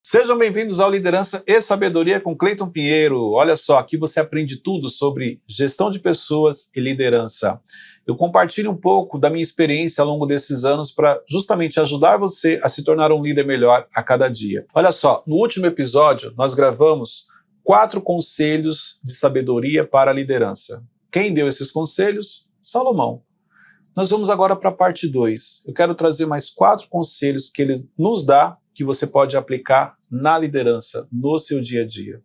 Sejam bem-vindos ao Liderança e Sabedoria com Cleiton Pinheiro. Olha só, aqui você aprende tudo sobre gestão de pessoas e liderança. Eu compartilho um pouco da minha experiência ao longo desses anos para justamente ajudar você a se tornar um líder melhor a cada dia. Olha só, no último episódio nós gravamos 4 conselhos de sabedoria para a liderança. Quem deu esses conselhos? Salomão. Nós vamos agora para a parte 2. Eu quero trazer mais 4 conselhos que ele nos dá, que você pode aplicar na liderança, no seu dia a dia.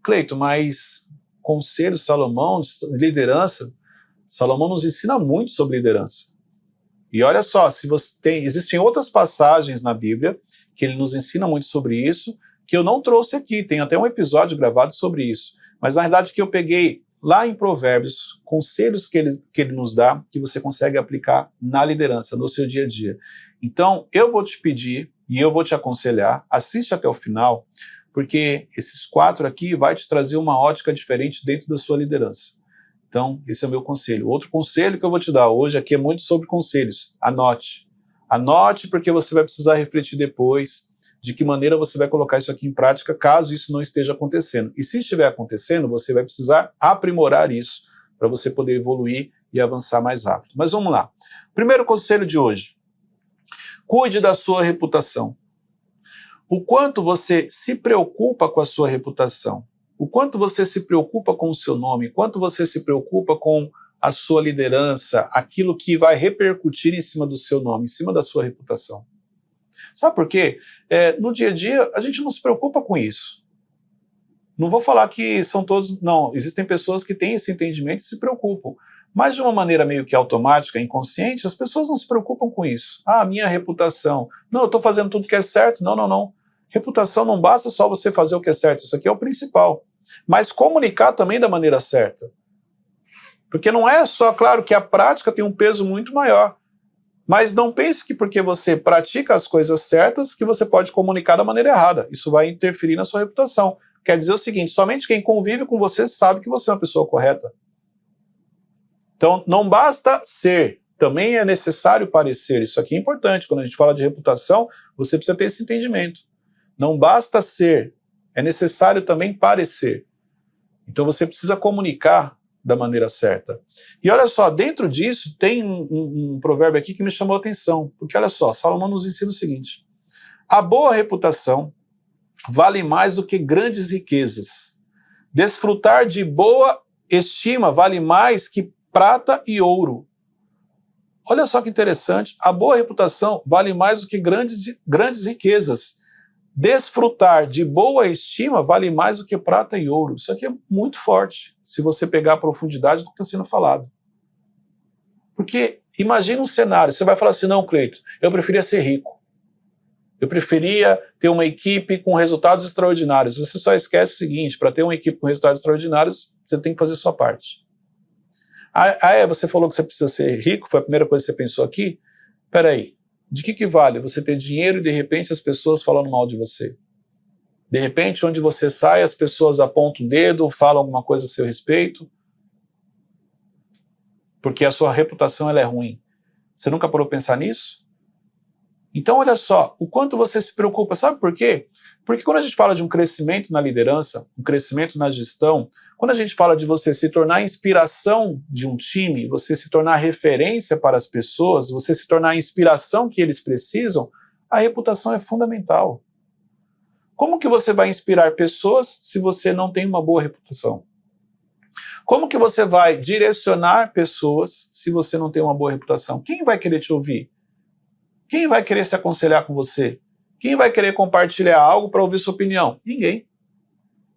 Cleiton, mas conselhos Salomão, liderança, Salomão nos ensina muito sobre liderança. E olha só, existem outras passagens na Bíblia que ele nos ensina muito sobre isso, que eu não trouxe aqui, tem até um episódio gravado sobre isso. Mas na verdade que eu peguei lá em Provérbios, conselhos que ele nos dá, que você consegue aplicar na liderança, no seu dia a dia. Então, eu vou te pedir, e eu vou te aconselhar, assiste até o final, porque esses 4 aqui vai te trazer uma ótica diferente dentro da sua liderança. Então, esse é o meu conselho. Outro conselho que eu vou te dar hoje aqui é muito sobre conselhos. Anote. Anote, porque você vai precisar refletir depois de que maneira você vai colocar isso aqui em prática, caso isso não esteja acontecendo. E se estiver acontecendo, você vai precisar aprimorar isso para você poder evoluir e avançar mais rápido. Mas vamos lá. Primeiro conselho de hoje. Cuide da sua reputação. O quanto você se preocupa com a sua reputação, o quanto você se preocupa com o seu nome, o quanto você se preocupa com a sua liderança, aquilo que vai repercutir em cima do seu nome, em cima da sua reputação. Sabe por quê? No dia a dia, a gente não se preocupa com isso. Não vou falar que são todos, não, existem pessoas que têm esse entendimento e se preocupam. Mas de uma maneira meio que automática, inconsciente, as pessoas não se preocupam com isso. Ah, minha reputação. Não, eu estou fazendo tudo que é certo. Não, não, não. Reputação não basta só você fazer o que é certo. Isso aqui é o principal. Mas comunicar também da maneira certa. Porque não é só, claro, que a prática tem um peso muito maior. Mas não pense que porque você pratica as coisas certas, que você pode comunicar da maneira errada. Isso vai interferir na sua reputação. Quer dizer o seguinte, somente quem convive com você sabe que você é uma pessoa correta. Então, não basta ser, também é necessário parecer. Isso aqui é importante. Quando a gente fala de reputação, você precisa ter esse entendimento. Não basta ser, é necessário também parecer. Então, você precisa comunicar da maneira certa. E olha só, dentro disso, tem um provérbio aqui que me chamou a atenção. Porque olha só, Salomão nos ensina o seguinte. A boa reputação vale mais do que grandes riquezas. Desfrutar de boa estima vale mais que prata e ouro. Olha só que interessante, a boa reputação vale mais do que grandes riquezas. Desfrutar de boa estima vale mais do que prata e ouro. Isso aqui é muito forte, se você pegar a profundidade do que está sendo falado. Porque imagina um cenário, você vai falar assim, não, Cleiton, eu preferia ser rico. Eu preferia ter uma equipe com resultados extraordinários. Você só esquece o seguinte, para ter uma equipe com resultados extraordinários, você tem que fazer a sua parte. Você falou que você precisa ser rico, foi a primeira coisa que você pensou aqui? Peraí, de que vale você ter dinheiro e de repente as pessoas falando mal de você? De repente, onde você sai, as pessoas apontam o dedo, falam alguma coisa a seu respeito? Porque a sua reputação ela é ruim. Você nunca parou para pensar nisso? Então, olha só, o quanto você se preocupa. Sabe por quê? Porque quando a gente fala de um crescimento na liderança, um crescimento na gestão, quando a gente fala de você se tornar a inspiração de um time, você se tornar referência para as pessoas, você se tornar a inspiração que eles precisam, a reputação é fundamental. Como que você vai inspirar pessoas se você não tem uma boa reputação? Como que você vai direcionar pessoas se você não tem uma boa reputação? Quem vai querer te ouvir? Quem vai querer se aconselhar com você? Quem vai querer compartilhar algo para ouvir sua opinião? Ninguém.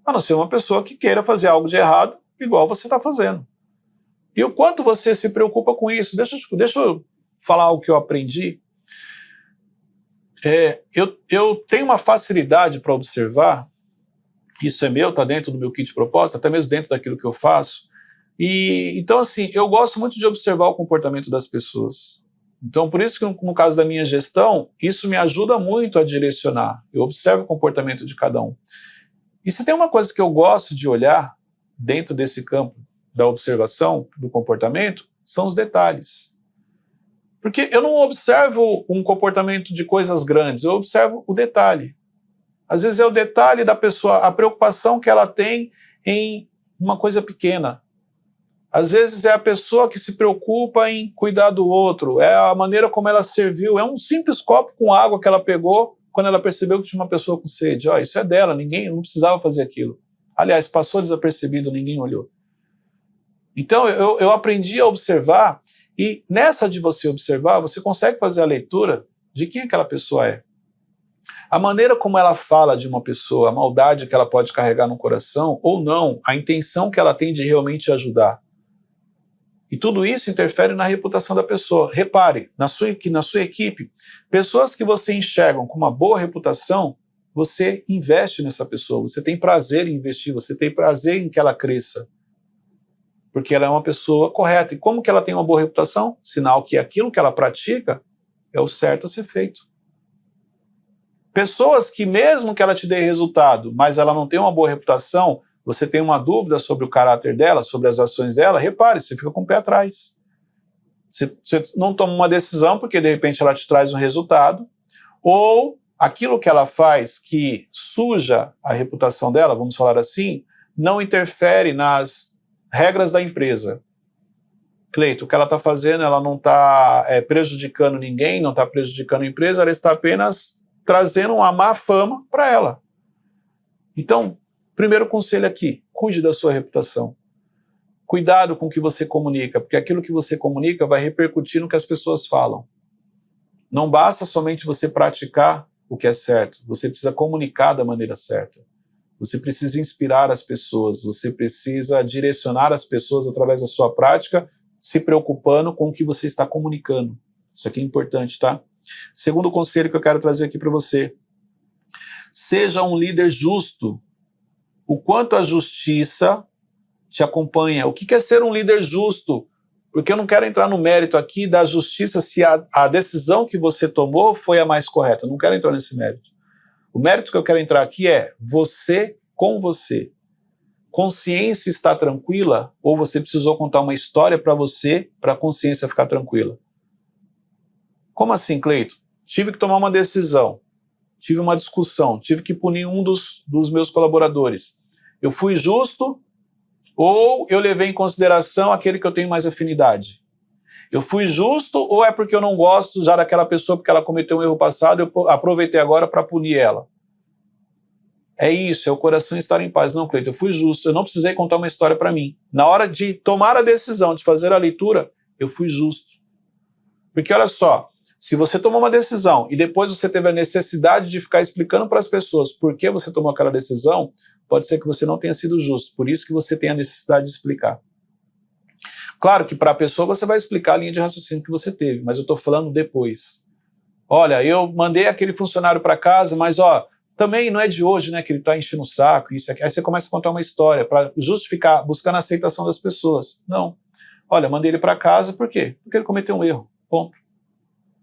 A não ser uma pessoa que queira fazer algo de errado, igual você está fazendo. E o quanto você se preocupa com isso? Deixa eu falar algo que eu aprendi. Eu tenho uma facilidade para observar, isso é meu, está dentro do meu kit de propósito, até mesmo dentro daquilo que eu faço. Então, assim, eu gosto muito de observar o comportamento das pessoas. Então, por isso que no caso da minha gestão, isso me ajuda muito a direcionar. Eu observo o comportamento de cada um. E se tem uma coisa que eu gosto de olhar dentro desse campo da observação, do comportamento, são os detalhes. Porque eu não observo um comportamento de coisas grandes, eu observo o detalhe. Às vezes é o detalhe da pessoa, a preocupação que ela tem em uma coisa pequena. Às vezes é a pessoa que se preocupa em cuidar do outro, é a maneira como ela serviu, é um simples copo com água que ela pegou quando ela percebeu que tinha uma pessoa com sede. Ó, isso é dela, ninguém não precisava fazer aquilo. Aliás, passou desapercebido, ninguém olhou. Então eu aprendi a observar, e nessa de você observar, você consegue fazer a leitura de quem aquela pessoa é. A maneira como ela fala de uma pessoa, a maldade que ela pode carregar no coração, ou não, a intenção que ela tem de realmente ajudar. E tudo isso interfere na reputação da pessoa. Repare, que na sua equipe, pessoas que você enxerga com uma boa reputação, você investe nessa pessoa, você tem prazer em investir, você tem prazer em que ela cresça. Porque ela é uma pessoa correta. E como que ela tem uma boa reputação? Sinal que aquilo que ela pratica é o certo a ser feito. Pessoas que mesmo que ela te dê resultado, mas ela não tem uma boa reputação, você tem uma dúvida sobre o caráter dela, sobre as ações dela, repare, você fica com o pé atrás. Você não toma uma decisão porque de repente ela te traz um resultado, ou aquilo que ela faz que suja a reputação dela, vamos falar assim, não interfere nas regras da empresa. Cleito, o que ela está fazendo, ela não está prejudicando ninguém, não está prejudicando a empresa, ela está apenas trazendo uma má fama para ela. Então, primeiro conselho aqui, cuide da sua reputação. Cuidado com o que você comunica, porque aquilo que você comunica vai repercutir no que as pessoas falam. Não basta somente você praticar o que é certo, você precisa comunicar da maneira certa. Você precisa inspirar as pessoas, você precisa direcionar as pessoas através da sua prática, se preocupando com o que você está comunicando. Isso aqui é importante, tá? Segundo conselho que eu quero trazer aqui para você. Seja um líder justo. O quanto a justiça te acompanha. O que é ser um líder justo? Porque eu não quero entrar no mérito aqui da justiça se a decisão que você tomou foi a mais correta. Eu não quero entrar nesse mérito. O mérito que eu quero entrar aqui é você com você. Consciência está tranquila ou você precisou contar uma história para você para a consciência ficar tranquila? Como assim, Cleito? Tive que tomar uma decisão, tive uma discussão, tive que punir um dos meus colaboradores. Eu fui justo ou eu levei em consideração aquele que eu tenho mais afinidade? Eu fui justo ou é porque eu não gosto já daquela pessoa porque ela cometeu um erro passado, eu aproveitei agora para punir ela? É isso, é o coração estar em paz. Não, Cleito, eu fui justo, eu não precisei contar uma história para mim. Na hora de tomar a decisão, de fazer a leitura, eu fui justo. Porque olha só, se você tomou uma decisão e depois você teve a necessidade de ficar explicando para as pessoas por que você tomou aquela decisão, pode ser que você não tenha sido justo, por isso que você tem a necessidade de explicar. Claro que para a pessoa você vai explicar a linha de raciocínio que você teve, mas eu estou falando depois. Olha, eu mandei aquele funcionário para casa, mas também não é de hoje, né, que ele está enchendo o saco, isso aqui. Aí você começa a contar uma história para justificar, buscando a aceitação das pessoas. Não. Olha, mandei ele para casa, por quê? Porque ele cometeu um erro, ponto.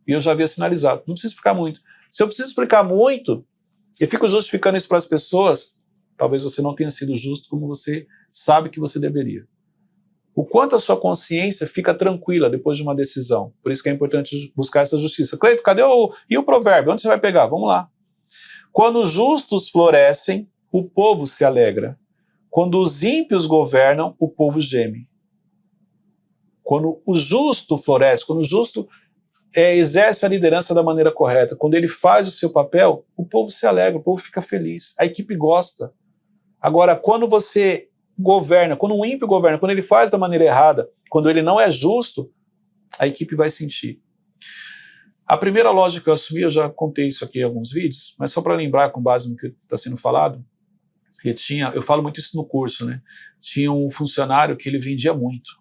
E eu já havia sinalizado, não precisa explicar muito. Se eu preciso explicar muito, e fico justificando isso para as pessoas, talvez você não tenha sido justo como você sabe que você deveria. O quanto a sua consciência fica tranquila depois de uma decisão. Por isso que é importante buscar essa justiça. Cleito, cadê o provérbio? Onde você vai pegar? Vamos lá. Quando os justos florescem, o povo se alegra. Quando os ímpios governam, o povo geme. Quando o justo floresce, quando o justo exerce a liderança da maneira correta, quando ele faz o seu papel, o povo se alegra, o povo fica feliz, a equipe gosta. Agora, quando você governa, quando um ímpio governa, quando ele faz da maneira errada, quando ele não é justo, a equipe vai sentir. A primeira loja que eu assumi, eu já contei isso aqui em alguns vídeos, mas só para lembrar com base no que está sendo falado, eu falo muito isso no curso, né? Tinha um funcionário que ele vendia muito.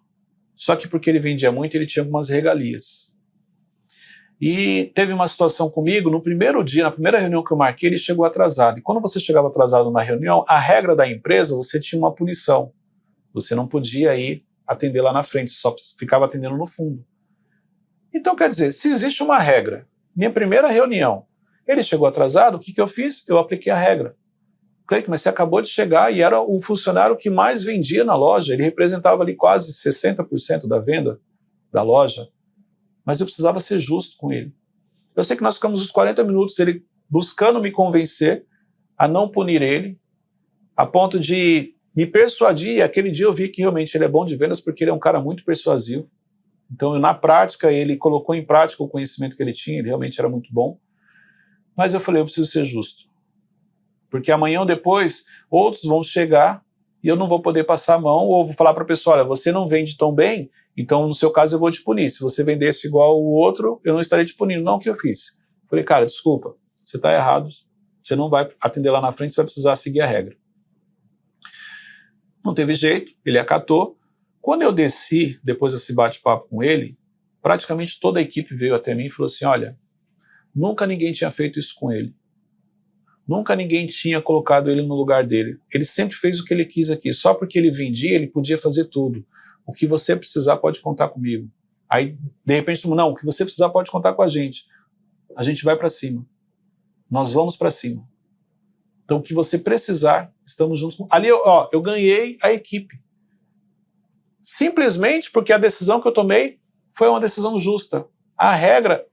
Só que porque ele vendia muito, ele tinha algumas regalias. E teve uma situação comigo, no primeiro dia, na primeira reunião que eu marquei, ele chegou atrasado. E quando você chegava atrasado numa reunião, a regra da empresa, você tinha uma punição. Você não podia ir atender lá na frente, só ficava atendendo no fundo. Então, quer dizer, se existe uma regra, minha primeira reunião, ele chegou atrasado, o que eu fiz? Eu apliquei a regra. Cleiton, mas você acabou de chegar e era o funcionário que mais vendia na loja, ele representava ali quase 60% da venda da loja. mas eu precisava ser justo com ele. Eu sei que nós ficamos uns 40 minutos ele buscando me convencer a não punir ele, a ponto de me persuadir, e aquele dia eu vi que realmente ele é bom de vendas porque ele é um cara muito persuasivo. Então, na prática, ele colocou em prática o conhecimento que ele tinha, ele realmente era muito bom. Mas eu falei, eu preciso ser justo. Porque amanhã ou depois, outros vão chegar e eu não vou poder passar a mão, ou vou falar para a pessoa, olha, você não vende tão bem, então no seu caso eu vou te punir. Se você vendesse igual o outro, eu não estarei te punindo. Não o que eu fiz. Eu falei, cara, desculpa, você está errado, você não vai atender lá na frente, você vai precisar seguir a regra. Não teve jeito, ele acatou. Quando eu desci, depois desse bate-papo com ele, praticamente toda a equipe veio até mim e falou assim, olha, nunca ninguém tinha feito isso com ele. Nunca ninguém tinha colocado ele no lugar dele. Ele sempre fez o que ele quis aqui. Só porque ele vendia, ele podia fazer tudo. O que você precisar pode contar comigo. Aí, de repente, não, o que você precisar pode contar com a gente. A gente vai para cima. Nós vamos para cima. Então, o que você precisar, estamos juntos. Ali, eu ganhei a equipe. Simplesmente porque a decisão que eu tomei foi uma decisão justa. A regra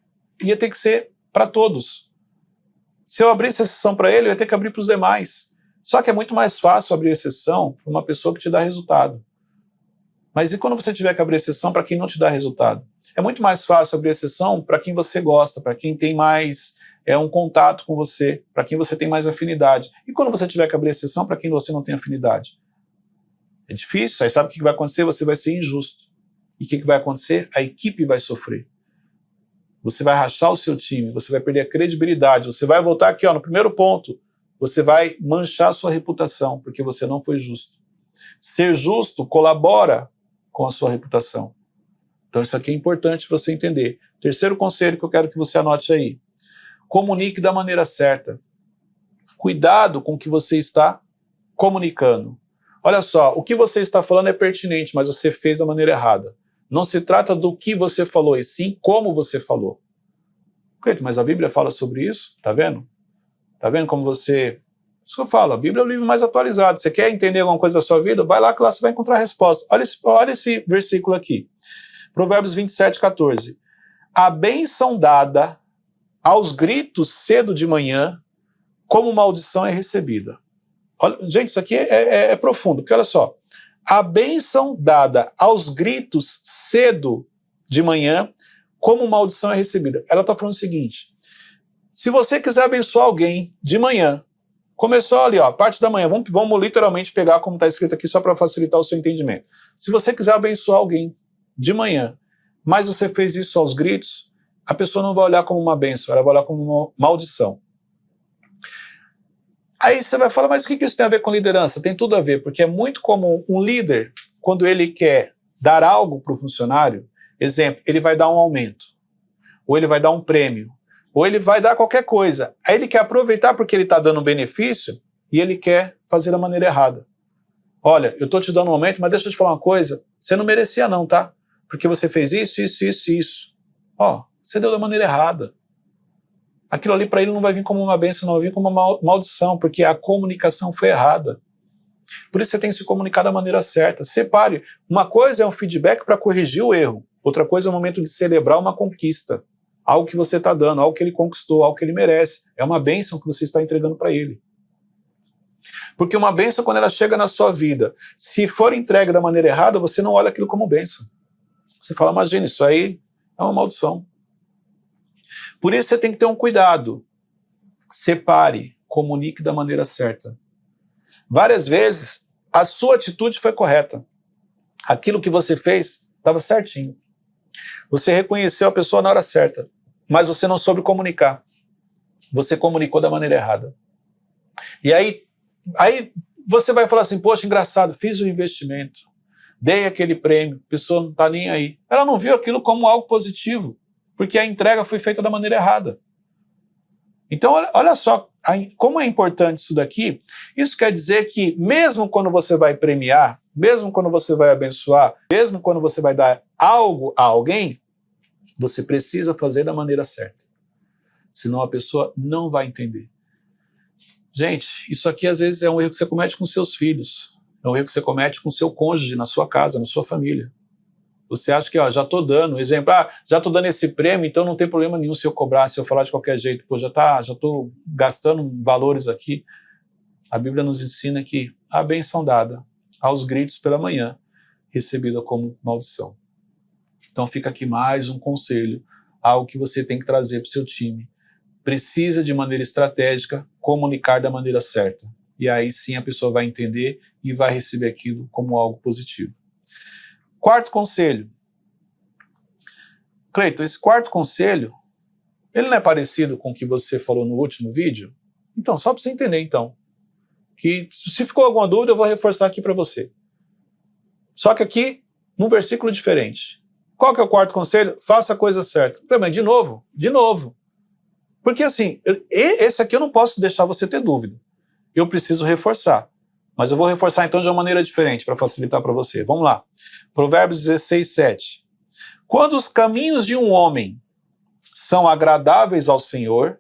ia ter que ser para todos. Se eu abrisse exceção para ele, eu ia ter que abrir para os demais. Só que é muito mais fácil abrir exceção para uma pessoa que te dá resultado. Mas e quando você tiver que abrir exceção para quem não te dá resultado? É muito mais fácil abrir exceção para quem você gosta, para quem tem mais um contato com você, para quem você tem mais afinidade. E quando você tiver que abrir exceção para quem você não tem afinidade? É difícil, aí sabe o que vai acontecer? Você vai ser injusto. E o que vai acontecer? A equipe vai sofrer. Você vai rachar o seu time, você vai perder a credibilidade, você vai voltar aqui no primeiro ponto, você vai manchar a sua reputação, porque você não foi justo. Ser justo colabora com a sua reputação. Então isso aqui é importante você entender. Terceiro conselho que eu quero que você anote aí. Comunique da maneira certa. Cuidado com o que você está comunicando. Olha só, o que você está falando é pertinente, mas você fez da maneira errada. Não se trata do que você falou, e sim como você falou. Cleiton, mas a Bíblia fala sobre isso? Tá vendo? Tá vendo como você... Isso que eu falo, a Bíblia é o livro mais atualizado. Você quer entender alguma coisa da sua vida? Vai lá que lá você vai encontrar a resposta. Olha esse versículo aqui. Provérbios 27, 14. A bênção dada aos gritos cedo de manhã, como maldição é recebida. Olha, gente, isso aqui é profundo, porque olha só. A bênção dada aos gritos cedo de manhã, como maldição é recebida. Ela está falando o seguinte, se você quiser abençoar alguém de manhã, começou ali, parte da manhã, vamos literalmente pegar como está escrito aqui, só para facilitar o seu entendimento. Se você quiser abençoar alguém de manhã, mas você fez isso aos gritos, a pessoa não vai olhar como uma bênção, ela vai olhar como uma maldição. Aí você vai falar, mas o que isso tem a ver com liderança? Tem tudo a ver, porque é muito comum um líder, quando ele quer dar algo para o funcionário, exemplo, ele vai dar um aumento, ou ele vai dar um prêmio, ou ele vai dar qualquer coisa. Aí ele quer aproveitar porque ele está dando um benefício e ele quer fazer da maneira errada. Olha, eu estou te dando um aumento, mas deixa eu te falar uma coisa, você não merecia não, tá? Porque você fez isso, isso, isso, isso. Você deu da maneira errada. Aquilo ali para ele não vai vir como uma bênção, não vai vir como uma maldição, porque a comunicação foi errada. Por isso você tem que se comunicar da maneira certa. Separe. Uma coisa é um feedback para corrigir o erro. Outra coisa é o momento de celebrar uma conquista. Algo que você está dando, algo que ele conquistou, algo que ele merece. É uma bênção que você está entregando para ele. Porque uma bênção, quando ela chega na sua vida, se for entregue da maneira errada, você não olha aquilo como bênção. Você fala, imagina, isso aí é uma maldição. Por isso você tem que ter um cuidado. Separe, comunique da maneira certa. Várias vezes, a sua atitude foi correta. Aquilo que você fez estava certinho. Você reconheceu a pessoa na hora certa, mas você não soube comunicar. Você comunicou da maneira errada. E aí você vai falar assim, poxa, engraçado, fiz o investimento, dei aquele prêmio, a pessoa não está nem aí. Ela não viu aquilo como algo positivo, porque a entrega foi feita da maneira errada. Então, olha só como é importante isso daqui. Isso quer dizer que mesmo quando você vai premiar, mesmo quando você vai abençoar, mesmo quando você vai dar algo a alguém, você precisa fazer da maneira certa. Senão a pessoa não vai entender. Gente, isso aqui às vezes é um erro que você comete com seus filhos. É um erro que você comete com seu cônjuge, na sua casa, na sua família. Você acha que, ó, já estou dando, exemplo, já estou dando esse prêmio, então não tem problema nenhum se eu cobrar, se eu falar de qualquer jeito, pô, já estou gastando valores aqui. A Bíblia nos ensina que a bênção dada aos gritos pela manhã, recebida como maldição. Então fica aqui mais um conselho, algo que você tem que trazer para o seu time. Precisa, de maneira estratégica, comunicar da maneira certa. E aí sim a pessoa vai entender e vai receber aquilo como algo positivo. Quarto conselho. Cleiton, esse quarto conselho, ele não é parecido com o que você falou no último vídeo? Então, só para você entender, então, que se ficou alguma dúvida, eu vou reforçar aqui para você. Só que aqui, num versículo diferente. Qual que é o quarto conselho? Faça a coisa certa. Mas de novo. Porque assim, esse aqui eu não posso deixar você ter dúvida. Eu preciso reforçar. Mas eu vou reforçar então de uma maneira diferente para facilitar para você. Vamos lá. Provérbios 16, 7. Quando os caminhos de um homem são agradáveis ao Senhor,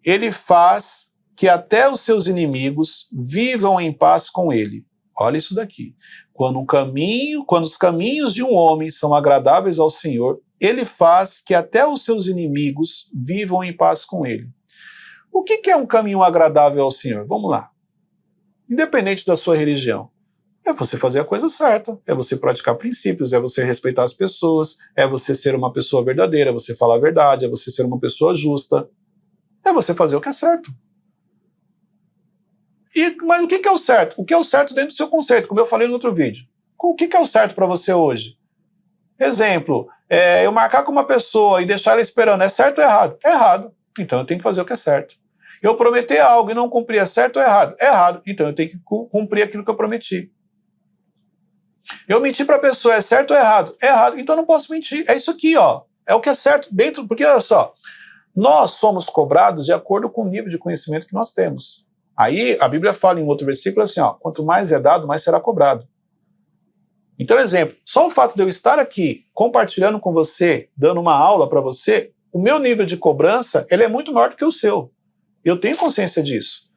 ele faz que até os seus inimigos vivam em paz com ele. Olha isso daqui. Quando os caminhos de um homem são agradáveis ao Senhor, ele faz que até os seus inimigos vivam em paz com ele. O que é um caminho agradável ao Senhor? Vamos lá. Independente da sua religião, é você fazer a coisa certa, é você praticar princípios, é você respeitar as pessoas, é você ser uma pessoa verdadeira, é você falar a verdade, é você ser uma pessoa justa, é você fazer o que é certo. Mas o que é o certo? O que é o certo dentro do seu conceito, como eu falei no outro vídeo. O que é o certo para você hoje? Exemplo, eu marcar com uma pessoa e deixar ela esperando, é certo ou errado? É errado, então eu tenho que fazer o que é certo. Eu prometer algo e não cumprir, é certo ou errado? É errado, então eu tenho que cumprir aquilo que eu prometi. Eu mentir para a pessoa, é certo ou errado? É errado, então eu não posso mentir. É isso aqui, ó. É o que é certo dentro, porque olha só, nós somos cobrados de acordo com o nível de conhecimento que nós temos. Aí a Bíblia fala em outro versículo assim, ó, quanto mais é dado, mais será cobrado. Então, exemplo, só o fato de eu estar aqui compartilhando com você, dando uma aula para você, o meu nível de cobrança, ele é muito maior do que o seu. Eu tenho consciência disso.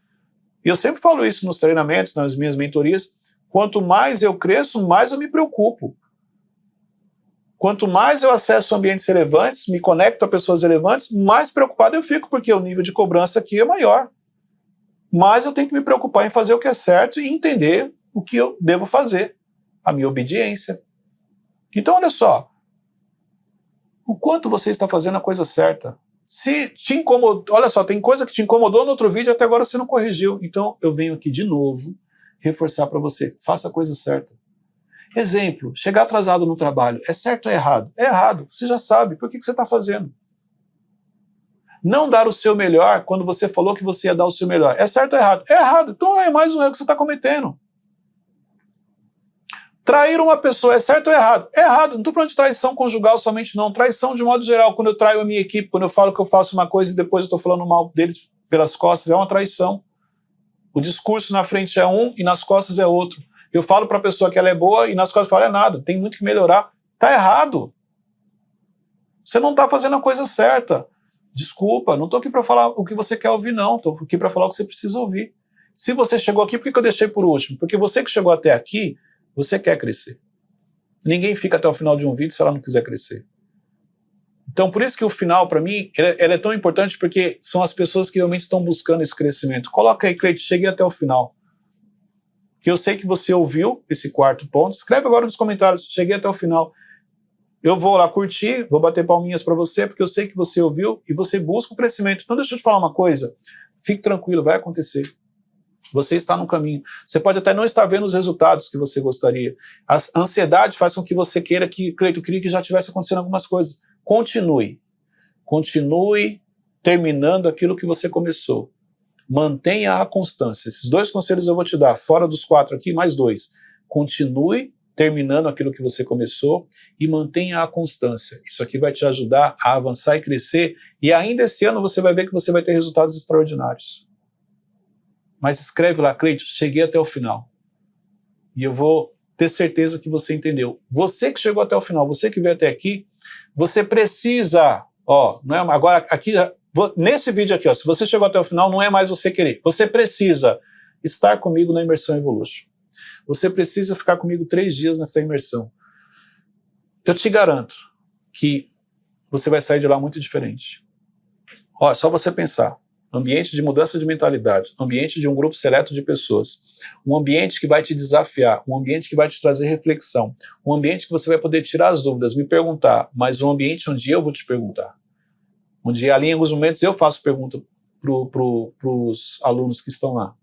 E eu sempre falo isso nos treinamentos, nas minhas mentorias, quanto mais eu cresço, mais eu me preocupo. Quanto mais eu acesso ambientes relevantes, me conecto a pessoas relevantes, mais preocupado eu fico, porque o nível de cobrança aqui é maior. Mas eu tenho que me preocupar em fazer o que é certo e entender o que eu devo fazer, a minha obediência. Então, olha só, o quanto você está fazendo a coisa certa. Se te incomodou, olha só, tem coisa que te incomodou no outro vídeo, até agora você não corrigiu. Então, eu venho aqui de novo reforçar para você, faça a coisa certa. Exemplo, chegar atrasado no trabalho, é certo ou é errado? É errado, você já sabe, por que você está fazendo? Não dar o seu melhor quando você falou que você ia dar o seu melhor. É certo ou errado? É errado. Então é mais um erro que você está cometendo. Trair uma pessoa é certo ou errado? É errado. Não estou falando de traição conjugal somente, não. Traição de modo geral. Quando eu traio a minha equipe, quando eu falo que eu faço uma coisa e depois eu estou falando mal deles pelas costas, é uma traição. O discurso na frente é um e nas costas é outro. Eu falo para a pessoa que ela é boa e nas costas eu falo, é nada, tem muito que melhorar. Está errado. Você não está fazendo a coisa certa. Desculpa, não estou aqui para falar o que você quer ouvir, não. Estou aqui para falar o que você precisa ouvir. Se você chegou aqui, por que eu deixei por último? Porque você que chegou até aqui, você quer crescer. Ninguém fica até o final de um vídeo se ela não quiser crescer. Então, por isso que o final, para mim, ele é tão importante, porque são as pessoas que realmente estão buscando esse crescimento. Coloca aí, Cleiton, cheguei até o final. Que eu sei que você ouviu esse quarto ponto. Escreve agora nos comentários, cheguei até o final. Eu vou lá curtir, vou bater palminhas para você, porque eu sei que você ouviu e você busca o crescimento. Então deixa eu te falar uma coisa, fique tranquilo, vai acontecer. Você está no caminho. Você pode até não estar vendo os resultados que você gostaria. A ansiedade faz com que você queira que, Cleiton, eu queria que já tivesse acontecendo algumas coisas. Continue. Continue terminando aquilo que você começou. Mantenha a constância. Esses 2 conselhos eu vou te dar, fora dos 4 aqui, mais 2. Continue terminando aquilo que você começou e mantenha a constância. Isso aqui vai te ajudar a avançar e crescer, e ainda esse ano você vai ver que você vai ter resultados extraordinários. Mas escreve lá, Cleiton, cheguei até o final. E eu vou ter certeza que você entendeu. Você que chegou até o final, você que veio até aqui, você precisa, não é, agora aqui, nesse vídeo aqui, se você chegou até o final, não é mais você querer. Você precisa estar comigo na Imersão Evolution. Você precisa ficar comigo 3 dias nessa imersão. Eu te garanto que você vai sair de lá muito diferente. Olha, só você pensar, ambiente de mudança de mentalidade, ambiente de um grupo seleto de pessoas, um ambiente que vai te desafiar, um ambiente que vai te trazer reflexão, um ambiente que você vai poder tirar as dúvidas, me perguntar, mas um ambiente onde eu vou te perguntar. Onde ali em alguns momentos eu faço pergunta para os alunos que estão lá.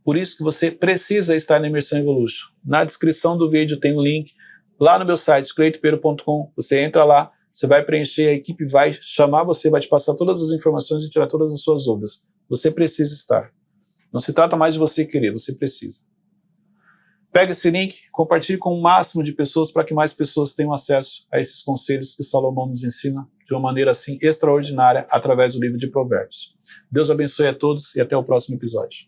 Por isso que você precisa estar na Imersão Evolution. Na descrição do vídeo tem um link, lá no meu site, cleitopereiro.com, você entra lá, você vai preencher, a equipe vai chamar você, vai te passar todas as informações e tirar todas as suas dúvidas. Você precisa estar. Não se trata mais de você querer, você precisa. Pega esse link, compartilhe com o máximo de pessoas para que mais pessoas tenham acesso a esses conselhos que Salomão nos ensina de uma maneira assim extraordinária através do livro de Provérbios. Deus abençoe a todos e até o próximo episódio.